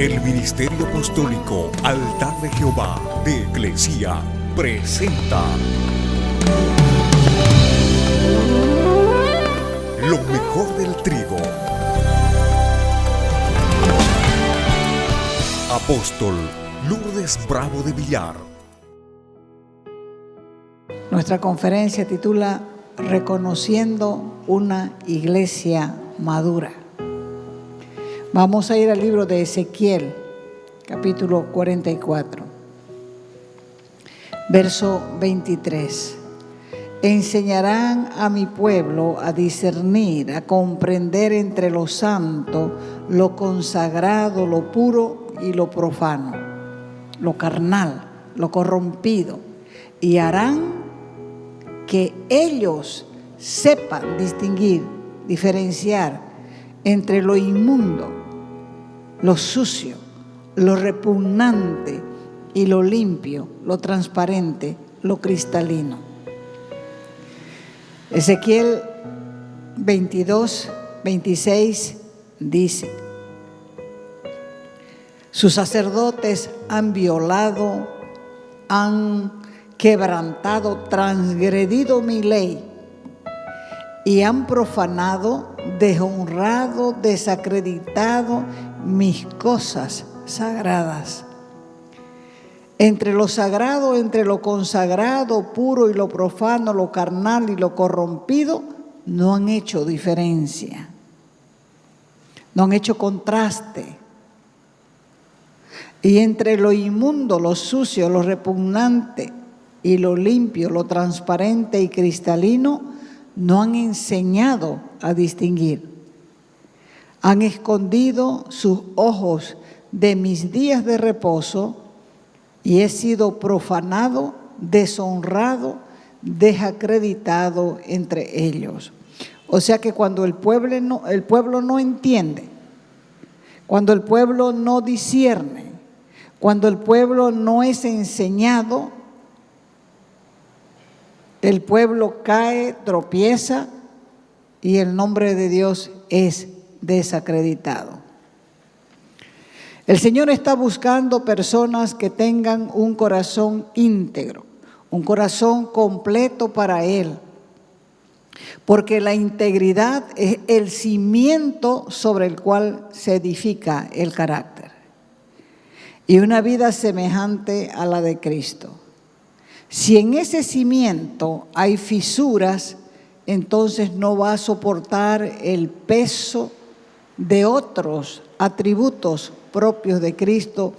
El Ministerio Apostólico Altar de Jehová de Eclesia presenta lo mejor del trigo. Apóstol Lourdes Bravo de Villar. Nuestra conferencia titula Reconociendo una iglesia madura. Vamos a ir al libro de Ezequiel, capítulo 44, verso 23. Enseñarán a mi pueblo a discernir, a comprender entre lo santo, lo consagrado, lo puro y lo profano, lo carnal, lo corrompido, y harán que ellos sepan distinguir, diferenciar entre lo inmundo, lo sucio, lo repugnante y lo limpio, lo transparente, lo cristalino. Ezequiel 22, 26 dice: sus sacerdotes han violado, han quebrantado, transgredido mi ley y han profanado, deshonrado, desacreditado mis cosas sagradas. Entre lo sagrado, entre lo consagrado, puro y lo profano, lo carnal y lo corrompido, no han hecho diferencia, no han hecho contraste. Y entre lo inmundo, lo sucio, lo repugnante y lo limpio, lo transparente y cristalino, no han enseñado a distinguir. Han escondido sus ojos de mis días de reposo y he sido profanado, deshonrado, desacreditado entre ellos. O sea que cuando el pueblo no entiende, cuando el pueblo no discierne, cuando el pueblo no es enseñado, el pueblo cae, tropieza y el nombre de Dios es desacreditado. El Señor está buscando personas que tengan un corazón íntegro, un corazón completo para Él, porque la integridad es el cimiento sobre el cual se edifica el carácter. Y una vida semejante a la de Cristo. Si en ese cimiento hay fisuras, entonces no va a soportar el peso de otros atributos propios de Cristo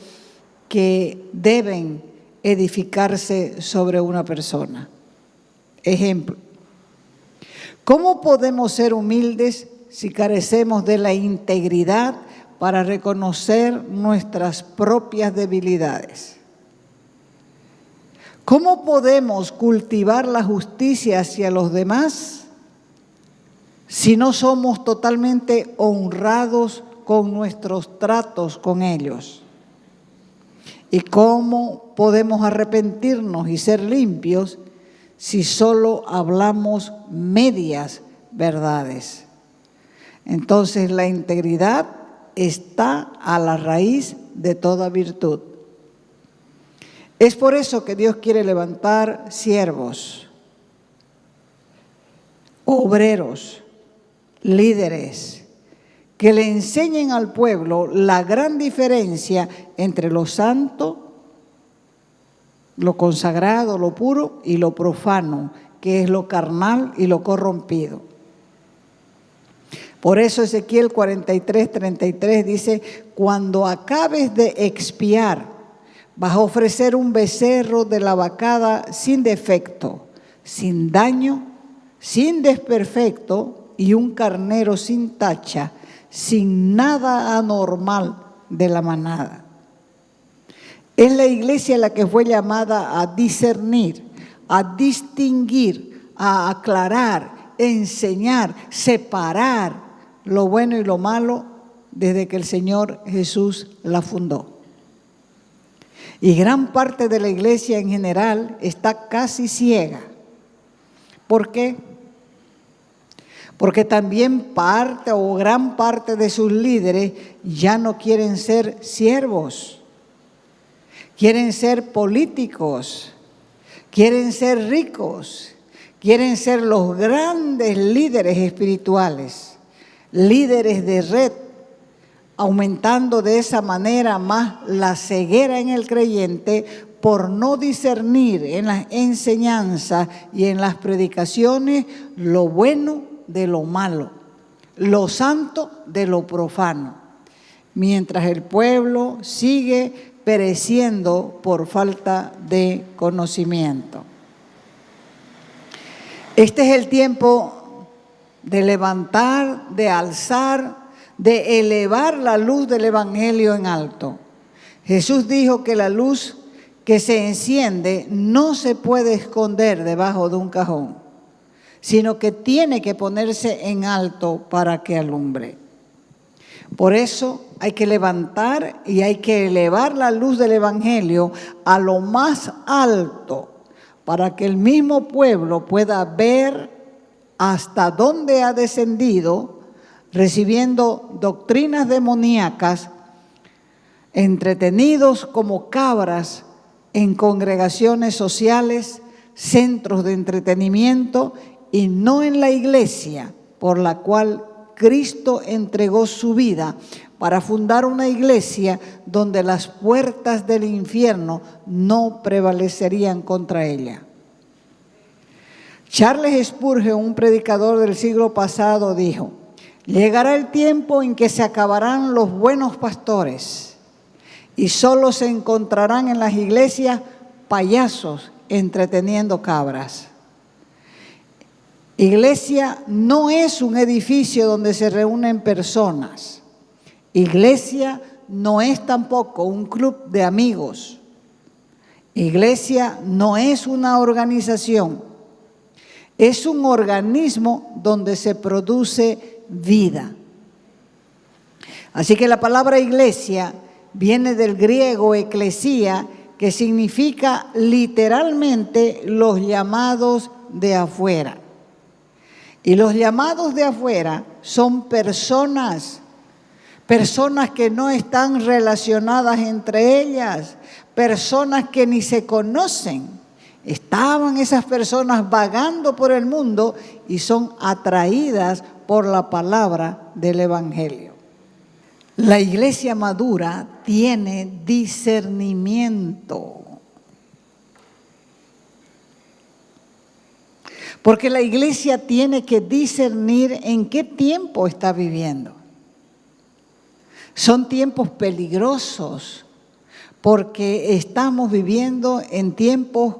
que deben edificarse sobre una persona. Ejemplo, ¿cómo podemos ser humildes si carecemos de la integridad para reconocer nuestras propias debilidades? ¿Cómo podemos cultivar la justicia hacia los demás si no somos totalmente honrados con nuestros tratos con ellos? ¿Y cómo podemos arrepentirnos y ser limpios si solo hablamos medias verdades? Entonces la integridad está a la raíz de toda virtud. Es por eso que Dios quiere levantar siervos, obreros, líderes, que le enseñen al pueblo la gran diferencia entre lo santo, lo consagrado, lo puro y lo profano, que es lo carnal y lo corrompido. Por eso Ezequiel 43, 33 dice: cuando acabes de expiar, vas a ofrecer un becerro de la vacada sin defecto, sin daño, sin desperfecto, y un carnero sin tacha, sin nada anormal de la manada. Es la iglesia la que fue llamada a discernir, a distinguir, a aclarar, enseñar, separar lo bueno y lo malo desde que el Señor Jesús la fundó. Y gran parte de la iglesia en general está casi ciega. ¿Por qué? Porque también parte o gran parte de sus líderes ya no quieren ser siervos, quieren ser políticos, quieren ser ricos, quieren ser los grandes líderes espirituales, líderes de red, aumentando de esa manera más la ceguera en el creyente por no discernir en las enseñanzas y en las predicaciones lo bueno de lo malo, lo santo de lo profano, mientras el pueblo sigue pereciendo por falta de conocimiento. Este es el tiempo de levantar, de alzar, de elevar la luz del Evangelio en alto. Jesús dijo que la luz que se enciende no se puede esconder debajo de un cajón, sino que tiene que ponerse en alto para que alumbre. Por eso hay que levantar y hay que elevar la luz del Evangelio a lo más alto, para que el mismo pueblo pueda ver hasta dónde ha descendido, recibiendo doctrinas demoníacas, entretenidos como cabras en congregaciones sociales, centros de entretenimiento, y no en la iglesia por la cual Cristo entregó su vida para fundar una iglesia donde las puertas del infierno no prevalecerían contra ella. Charles Spurgeon, un predicador del siglo pasado, dijo: llegará el tiempo en que se acabarán los buenos pastores y solo se encontrarán en las iglesias payasos entreteniendo cabras. Iglesia no es un edificio donde se reúnen personas. Iglesia no es tampoco un club de amigos. Iglesia no es una organización. Es un organismo donde se produce vida. Así que la palabra iglesia viene del griego eclesía, que significa literalmente los llamados de afuera. Y los llamados de afuera son personas que no están relacionadas entre ellas, personas que ni se conocen. Estaban esas personas vagando por el mundo y son atraídas por la palabra del Evangelio. La iglesia madura tiene discernimiento. Porque la iglesia tiene que discernir en qué tiempo está viviendo. Son tiempos peligrosos porque estamos viviendo en tiempos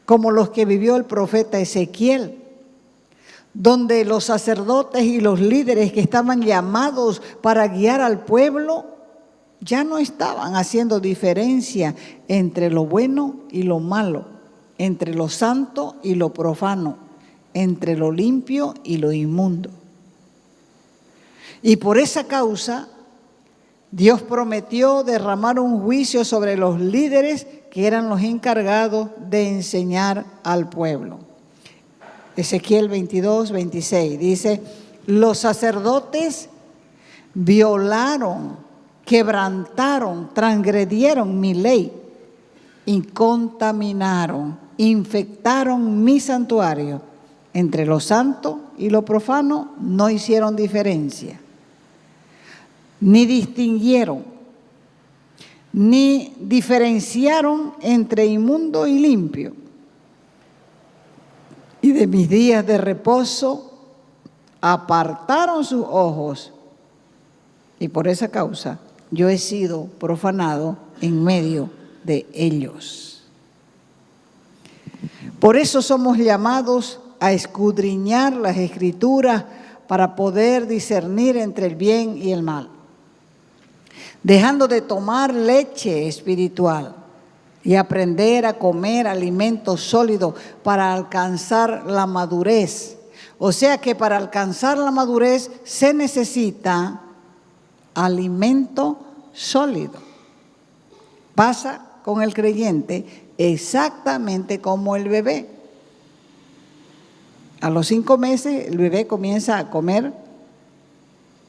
como los que vivió el profeta Ezequiel, donde los sacerdotes y los líderes que estaban llamados para guiar al pueblo ya no estaban haciendo diferencia entre lo bueno y lo malo, entre lo santo y lo profano, entre lo limpio y lo inmundo. Y por esa causa, Dios prometió derramar un juicio sobre los líderes que eran los encargados de enseñar al pueblo. Ezequiel 22, 26 dice: los sacerdotes violaron, quebrantaron, transgredieron mi ley y contaminaron, infectaron mi santuario. Entre lo santo y lo profano no hicieron diferencia, ni distinguieron, ni diferenciaron entre inmundo y limpio. Y de mis días de reposo apartaron sus ojos, y por esa causa yo he sido profanado en medio de ellos. Por eso somos llamados a escudriñar las Escrituras para poder discernir entre el bien y el mal, dejando de tomar leche espiritual y aprender a comer alimentos sólidos para alcanzar la madurez. O sea que para alcanzar la madurez se necesita alimento sólido. Pasa con el creyente exactamente como el bebé. A los 5 meses el bebé comienza a comer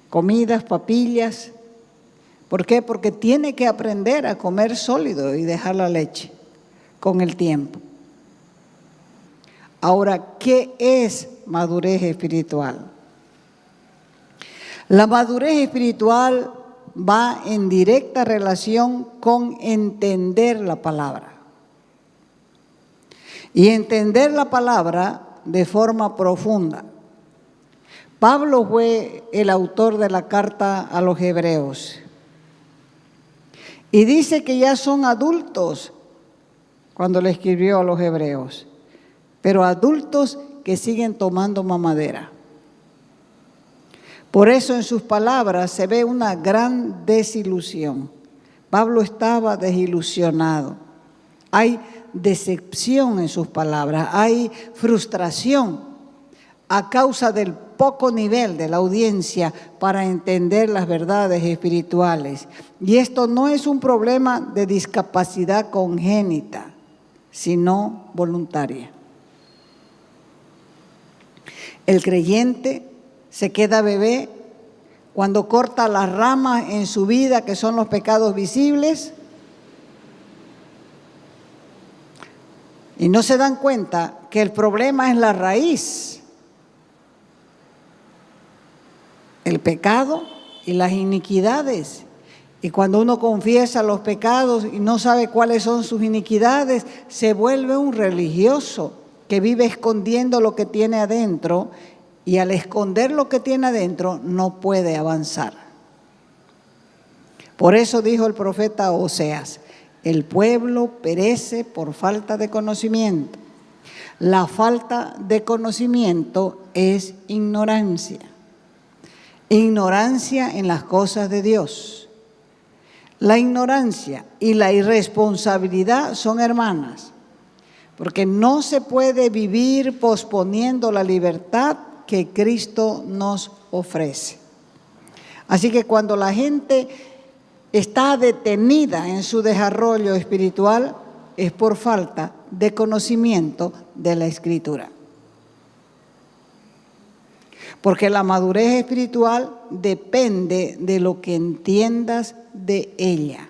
comidas, papillas. ¿Por qué? Porque tiene que aprender a comer sólido y dejar la leche con el tiempo. Ahora, ¿qué es madurez espiritual? La madurez espiritual va en directa relación con entender la palabra. Y entender la palabra de forma profunda. Pablo fue el autor de la carta a los Hebreos. Y dice que ya son adultos cuando le escribió a los Hebreos, pero adultos que siguen tomando mamadera. Por eso en sus palabras se ve una gran desilusión. Pablo estaba desilusionado. Hay decepción en sus palabras, hay frustración a causa del poco nivel de la audiencia para entender las verdades espirituales. Y esto no es un problema de discapacidad congénita, sino voluntaria. El creyente se queda bebé cuando corta las ramas en su vida, que son los pecados visibles, y no se dan cuenta que el problema es la raíz, el pecado y las iniquidades. Y cuando uno confiesa los pecados y no sabe cuáles son sus iniquidades, se vuelve un religioso que vive escondiendo lo que tiene adentro, y al esconder lo que tiene adentro no puede avanzar. Por eso dijo el profeta Oseas: el pueblo perece por falta de conocimiento. La falta de conocimiento es ignorancia. Ignorancia en las cosas de Dios. La ignorancia y la irresponsabilidad son hermanas, porque no se puede vivir posponiendo la libertad que Cristo nos ofrece. Así que cuando la gente está detenida en su desarrollo espiritual, es por falta de conocimiento de la Escritura. Porque la madurez espiritual depende de lo que entiendas de ella.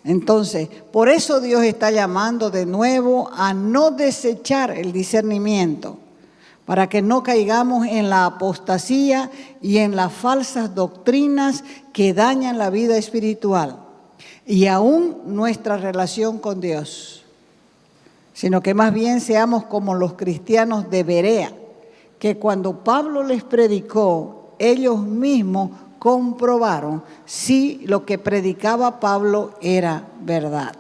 Entonces, por eso Dios está llamando de nuevo a no desechar el discernimiento, para que no caigamos en la apostasía y en las falsas doctrinas que dañan la vida espiritual y aún nuestra relación con Dios, sino que más bien seamos como los cristianos de Berea, que cuando Pablo les predicó, ellos mismos comprobaron si lo que predicaba Pablo era verdad.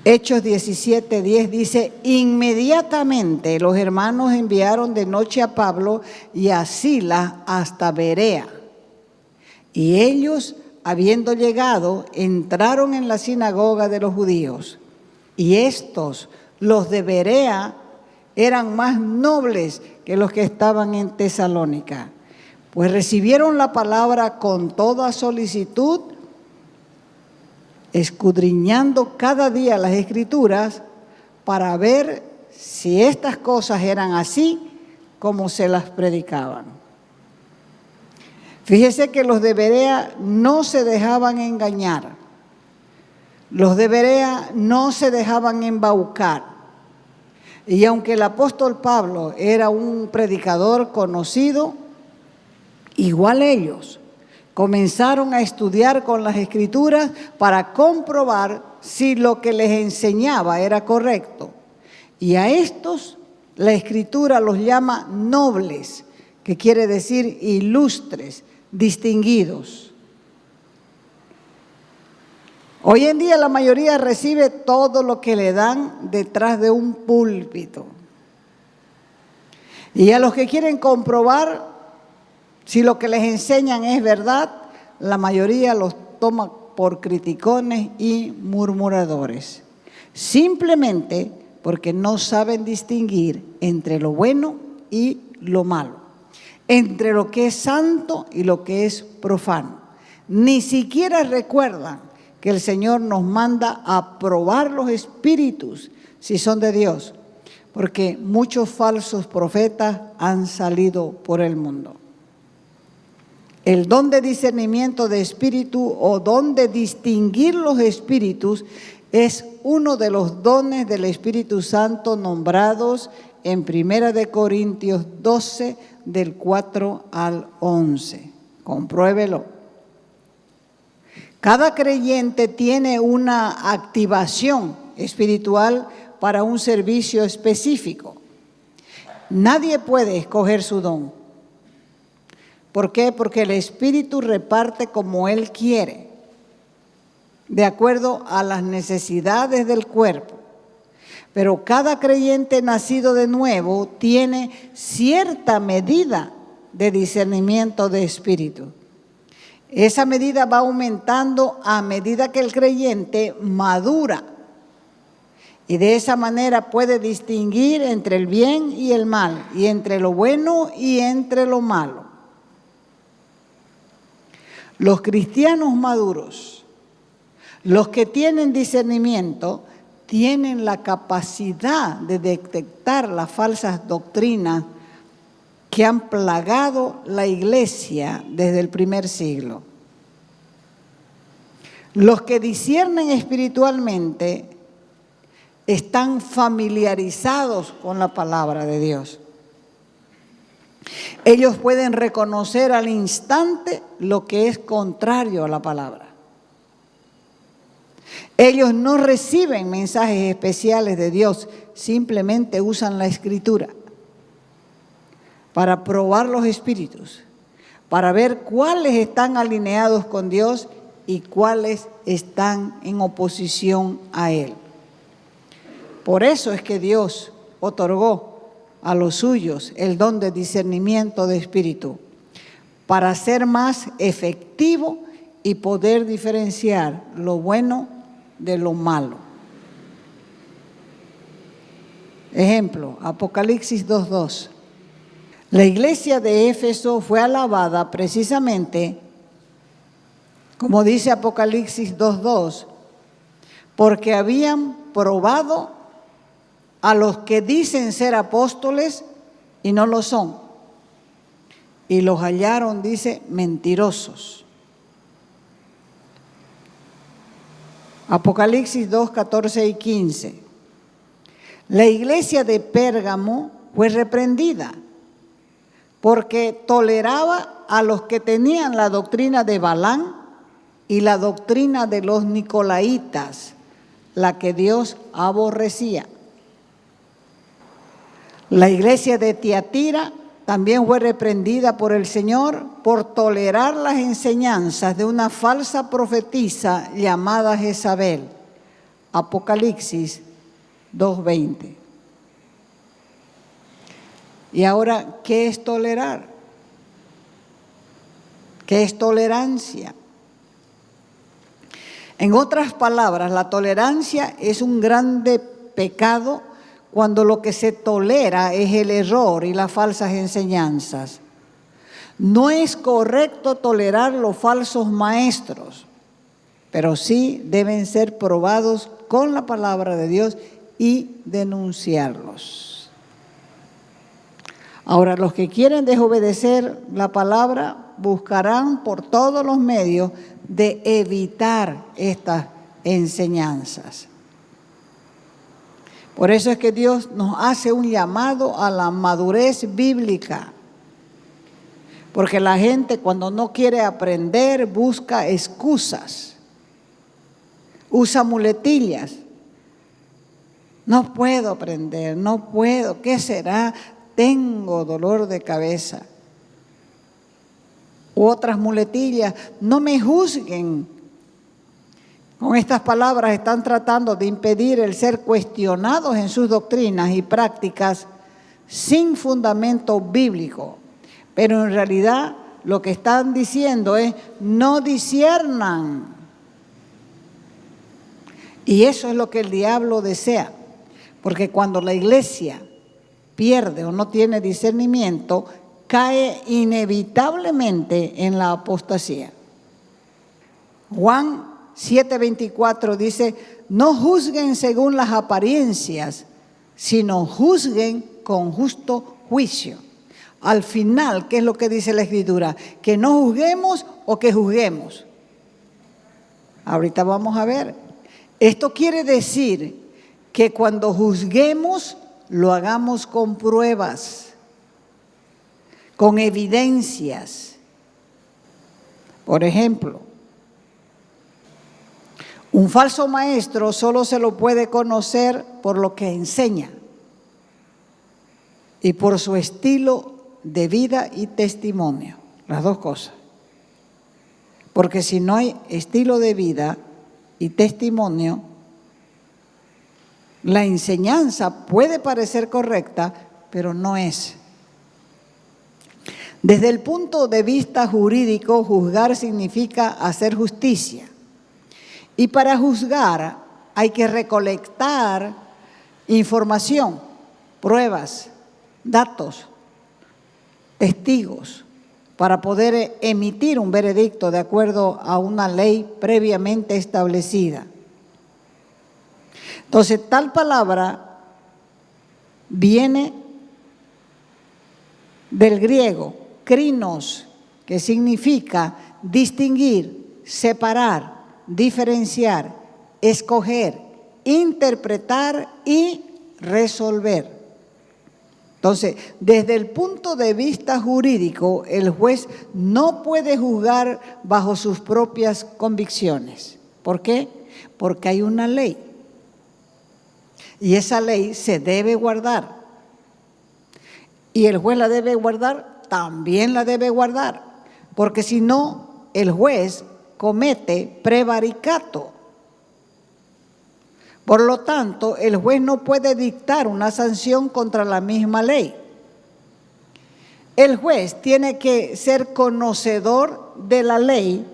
Hechos 17:10 dice: inmediatamente los hermanos enviaron de noche a Pablo y a Silas hasta Berea. Y ellos, habiendo llegado, entraron en la sinagoga de los judíos. Y estos, los de Berea, eran más nobles que los que estaban en Tesalónica, pues recibieron la palabra con toda solicitud, escudriñando cada día las Escrituras para ver si estas cosas eran así como se las predicaban. Fíjese que los de Berea no se dejaban engañar, los de Berea no se dejaban embaucar. Y aunque el apóstol Pablo era un predicador conocido, igual ellos comenzaron a estudiar con las Escrituras para comprobar si lo que les enseñaba era correcto. Y a estos la Escritura los llama nobles, que quiere decir ilustres, distinguidos. Hoy en día la mayoría recibe todo lo que le dan detrás de un púlpito. Y a los que quieren comprobar si lo que les enseñan es verdad, la mayoría los toma por criticones y murmuradores, simplemente porque no saben distinguir entre lo bueno y lo malo, entre lo que es santo y lo que es profano. Ni siquiera recuerdan que el Señor nos manda a probar los espíritus si son de Dios, porque muchos falsos profetas han salido por el mundo. El don de discernimiento de espíritu o don de distinguir los espíritus es uno de los dones del Espíritu Santo nombrados en 1 Corintios 12, del 4 al 11. Compruébelo. Cada creyente tiene una activación espiritual para un servicio específico. Nadie puede escoger su don. ¿Por qué? Porque el Espíritu reparte como Él quiere, de acuerdo a las necesidades del cuerpo. Pero cada creyente nacido de nuevo tiene cierta medida de discernimiento de espíritu. Esa medida va aumentando a medida que el creyente madura. Y de esa manera puede distinguir entre el bien y el mal, y entre lo bueno y entre lo malo. Los cristianos maduros, los que tienen discernimiento, tienen la capacidad de detectar las falsas doctrinas que han plagado la iglesia desde el primer siglo. Los que disciernen espiritualmente están familiarizados con la palabra de Dios. Ellos pueden reconocer al instante lo que es contrario a la palabra. Ellos no reciben mensajes especiales de Dios, simplemente usan la Escritura para probar los espíritus, para ver cuáles están alineados con Dios y cuáles están en oposición a Él. Por eso es que Dios otorgó a los suyos el don de discernimiento de espíritu, para ser más efectivo y poder diferenciar lo bueno de lo malo. Ejemplo, Apocalipsis 2:2. La iglesia de Éfeso fue alabada precisamente, como dice Apocalipsis 2:2, porque habían probado a los que dicen ser apóstoles y no lo son, y los hallaron, dice, mentirosos. Apocalipsis 2:14 y 15. La iglesia de Pérgamo fue reprendida porque toleraba a los que tenían la doctrina de Balaam y la doctrina de los nicolaitas, la que Dios aborrecía. La iglesia de Tiatira también fue reprendida por el Señor por tolerar las enseñanzas de una falsa profetisa llamada Jezabel. Apocalipsis 2:20. Y ahora, ¿qué es tolerar? ¿Qué es tolerancia? En otras palabras, la tolerancia es un grande pecado cuando lo que se tolera es el error y las falsas enseñanzas. No es correcto tolerar los falsos maestros, pero sí deben ser probados con la palabra de Dios y denunciarlos. Ahora, los que quieren desobedecer la palabra buscarán por todos los medios de evitar estas enseñanzas. Por eso es que Dios nos hace un llamado a la madurez bíblica. Porque la gente, cuando no quiere aprender, busca excusas, usa muletillas. No puedo aprender, no puedo, ¿qué será? Tengo dolor de cabeza. U otras muletillas, no me juzguen. Con estas palabras están tratando de impedir el ser cuestionados en sus doctrinas y prácticas sin fundamento bíblico. Pero en realidad lo que están diciendo es: no disciernan. Y eso es lo que el diablo desea. Porque cuando la iglesia pierde o no tiene discernimiento, cae inevitablemente en la apostasía. Juan 7:24 dice, no juzguen según las apariencias, sino juzguen con justo juicio. Al final, ¿qué es lo que dice la Escritura? ¿Que no juzguemos o que juzguemos? Ahorita vamos a ver. Esto quiere decir que cuando juzguemos, lo hagamos con pruebas, con evidencias. Por ejemplo, un falso maestro solo se lo puede conocer por lo que enseña y por su estilo de vida y testimonio, las dos cosas. Porque si no hay estilo de vida y testimonio, la enseñanza puede parecer correcta, pero no es. Desde el punto de vista jurídico, juzgar significa hacer justicia. Y para juzgar hay que recolectar información, pruebas, datos, testigos, para poder emitir un veredicto de acuerdo a una ley previamente establecida. Entonces, tal palabra viene del griego krinos, que significa distinguir, separar, diferenciar, escoger, interpretar y resolver. Entonces, desde el punto de vista jurídico, el juez no puede juzgar bajo sus propias convicciones. ¿Por qué? Porque hay una ley. Y esa ley se debe guardar. Y el juez la debe guardar, también la debe guardar. Porque si no, el juez comete prevaricato. Por lo tanto, el juez no puede dictar una sanción contra la misma ley. El juez tiene que ser conocedor de la ley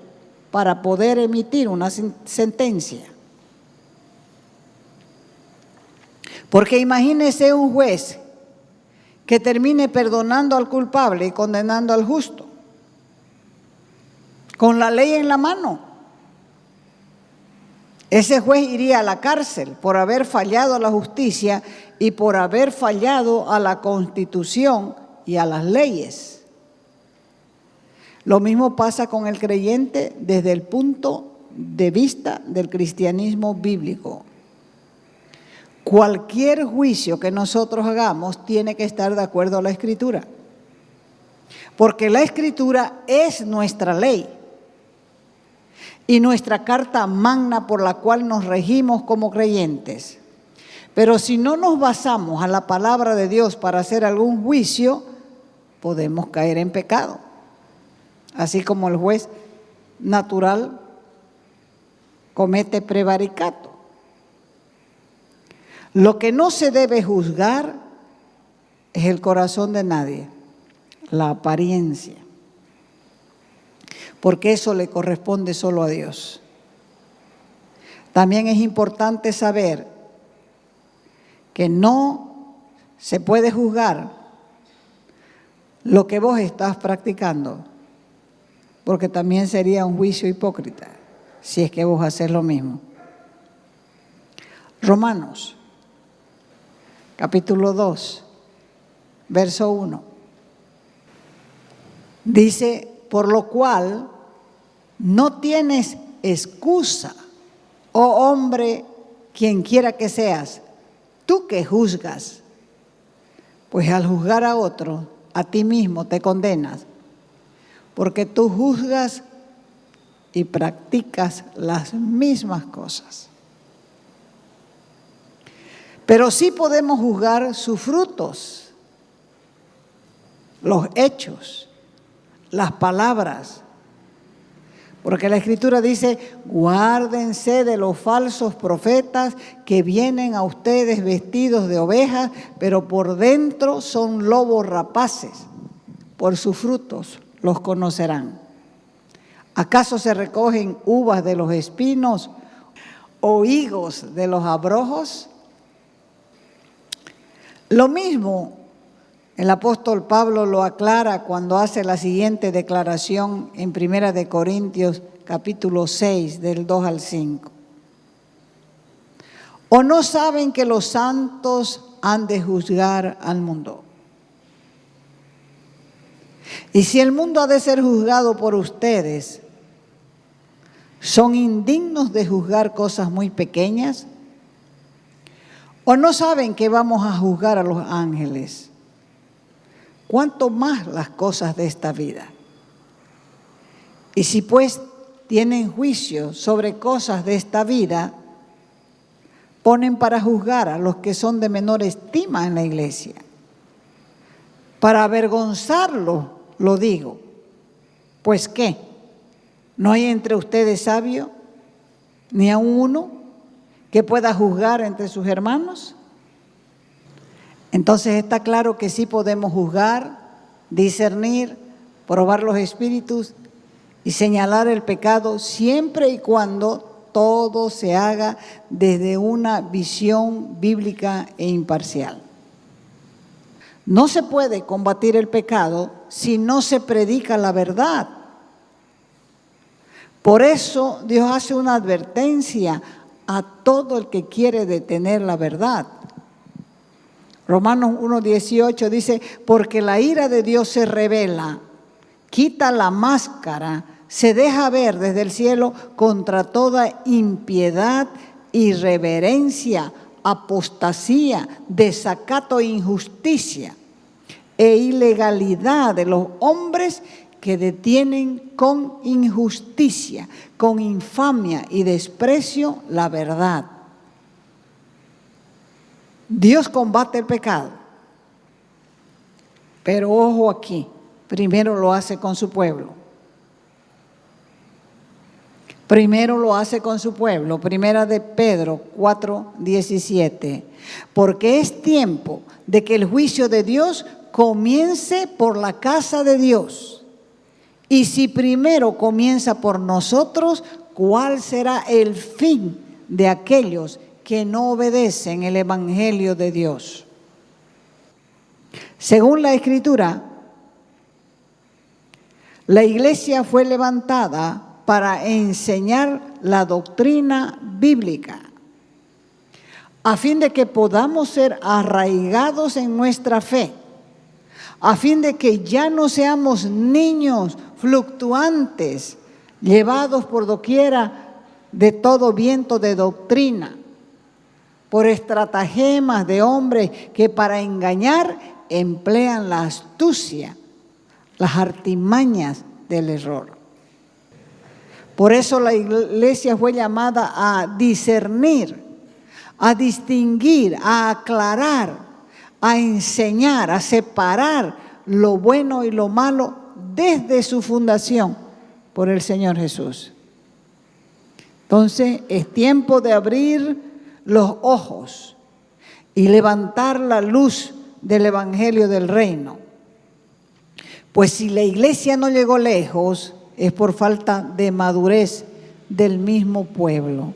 para poder emitir una sentencia. Porque imagínese un juez que termine perdonando al culpable y condenando al justo, con la ley en la mano. Ese juez iría a la cárcel por haber fallado a la justicia y por haber fallado a la Constitución y a las leyes. Lo mismo pasa con el creyente desde el punto de vista del cristianismo bíblico. Cualquier juicio que nosotros hagamos tiene que estar de acuerdo a la Escritura, porque la Escritura es nuestra ley y nuestra carta magna por la cual nos regimos como creyentes. Pero si no nos basamos a la palabra de Dios para hacer algún juicio, podemos caer en pecado. Así como el juez natural comete prevaricato. Lo que no se debe juzgar es el corazón de nadie, la apariencia, porque eso le corresponde solo a Dios. También es importante saber que no se puede juzgar lo que vos estás practicando, porque también sería un juicio hipócrita si es que vos haces lo mismo. Romanos, capítulo 2, verso 1. Dice, por lo cual no tienes excusa, oh hombre, quien quiera que seas, tú que juzgas, pues al juzgar a otro, a ti mismo te condenas, porque tú juzgas y practicas las mismas cosas. Pero sí podemos juzgar sus frutos, los hechos, las palabras. Porque la Escritura dice, guárdense de los falsos profetas que vienen a ustedes vestidos de ovejas, pero por dentro son lobos rapaces. Por sus frutos los conocerán. ¿Acaso se recogen uvas de los espinos o higos de los abrojos? Lo mismo el apóstol Pablo lo aclara cuando hace la siguiente declaración en 1 Corintios capítulo 6, del 2 al 5. ¿O no saben que los santos han de juzgar al mundo? Y si el mundo ha de ser juzgado por ustedes, ¿son indignos de juzgar cosas muy pequeñas? ¿O no saben que vamos a juzgar a los ángeles? ¿Cuánto más las cosas de esta vida? Y si pues tienen juicio sobre cosas de esta vida, ponen para juzgar a los que son de menor estima en la iglesia. Para avergonzarlos, lo digo. Pues ¿qué? ¿No hay entre ustedes sabio, ni aun uno, que pueda juzgar entre sus hermanos? Entonces está claro que sí podemos juzgar, discernir, probar los espíritus y señalar el pecado siempre y cuando todo se haga desde una visión bíblica e imparcial. No se puede combatir el pecado si no se predica la verdad. Por eso Dios hace una advertencia a todo el que quiere detener la verdad. Romanos 1:18 dice, porque la ira de Dios se revela, quita la máscara, se deja ver desde el cielo contra toda impiedad, irreverencia, apostasía, desacato e injusticia e ilegalidad de los hombres que detienen con injusticia, con infamia y desprecio la verdad. Dios combate el pecado, pero ojo aquí, primero lo hace con su pueblo. Primero lo hace con su pueblo. Primera de Pedro 4:17. Porque es tiempo de que el juicio de Dios comience por la casa de Dios. Y si primero comienza por nosotros, ¿cuál será el fin de aquellos que no obedecen el evangelio de Dios? Según la Escritura, la iglesia fue levantada para enseñar la doctrina bíblica, a fin de que podamos ser arraigados en nuestra fe, a fin de que ya no seamos niños fluctuantes, llevados por doquiera de todo viento de doctrina, por estratagemas de hombres que para engañar emplean la astucia, las artimañas del error. Por eso la iglesia fue llamada a discernir, a distinguir, a aclarar, a enseñar, a separar lo bueno y lo malo desde su fundación por el Señor Jesús. Entonces es tiempo de abrir los ojos y levantar la luz del evangelio del reino. Pues si la iglesia no llegó lejos, es por falta de madurez del mismo pueblo.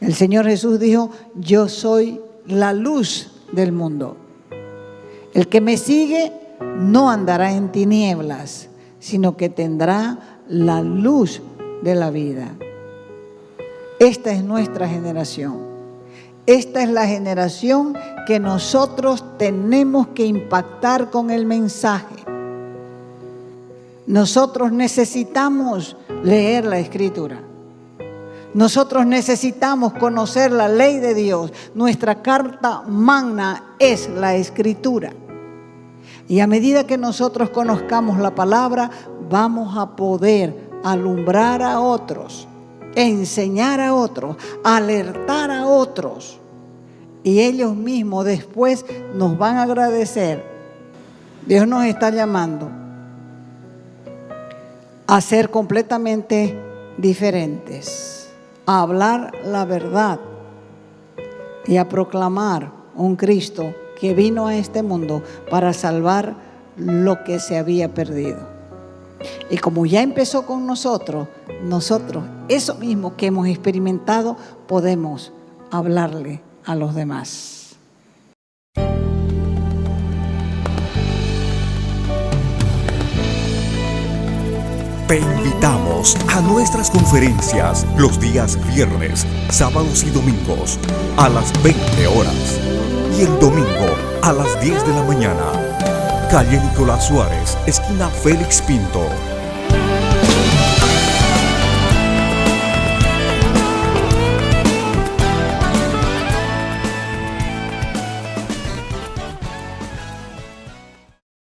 El Señor Jesús dijo, yo soy la luz del mundo. El que me sigue no andará en tinieblas, sino que tendrá la luz de la vida. Esta es nuestra generación. Esta es la generación que nosotros tenemos que impactar con el mensaje. Nosotros necesitamos leer la Escritura. Nosotros necesitamos conocer la ley de Dios. Nuestra carta magna es la Escritura. Y a medida que nosotros conozcamos la palabra, vamos a poder alumbrar a otros, enseñar a otros, alertar a otros. Y ellos mismos después nos van a agradecer. Dios nos está llamando a ser completamente diferentes, a hablar la verdad y a proclamar un Cristo que vino a este mundo para salvar lo que se había perdido. Y como ya empezó con nosotros, eso mismo que hemos experimentado, podemos hablarle a los demás. Te invitamos invitamos a nuestras conferencias los días viernes, sábados y domingos a las 20 horas y el domingo a las 10 de la mañana. Calle Nicolás Suárez, esquina Félix Pinto,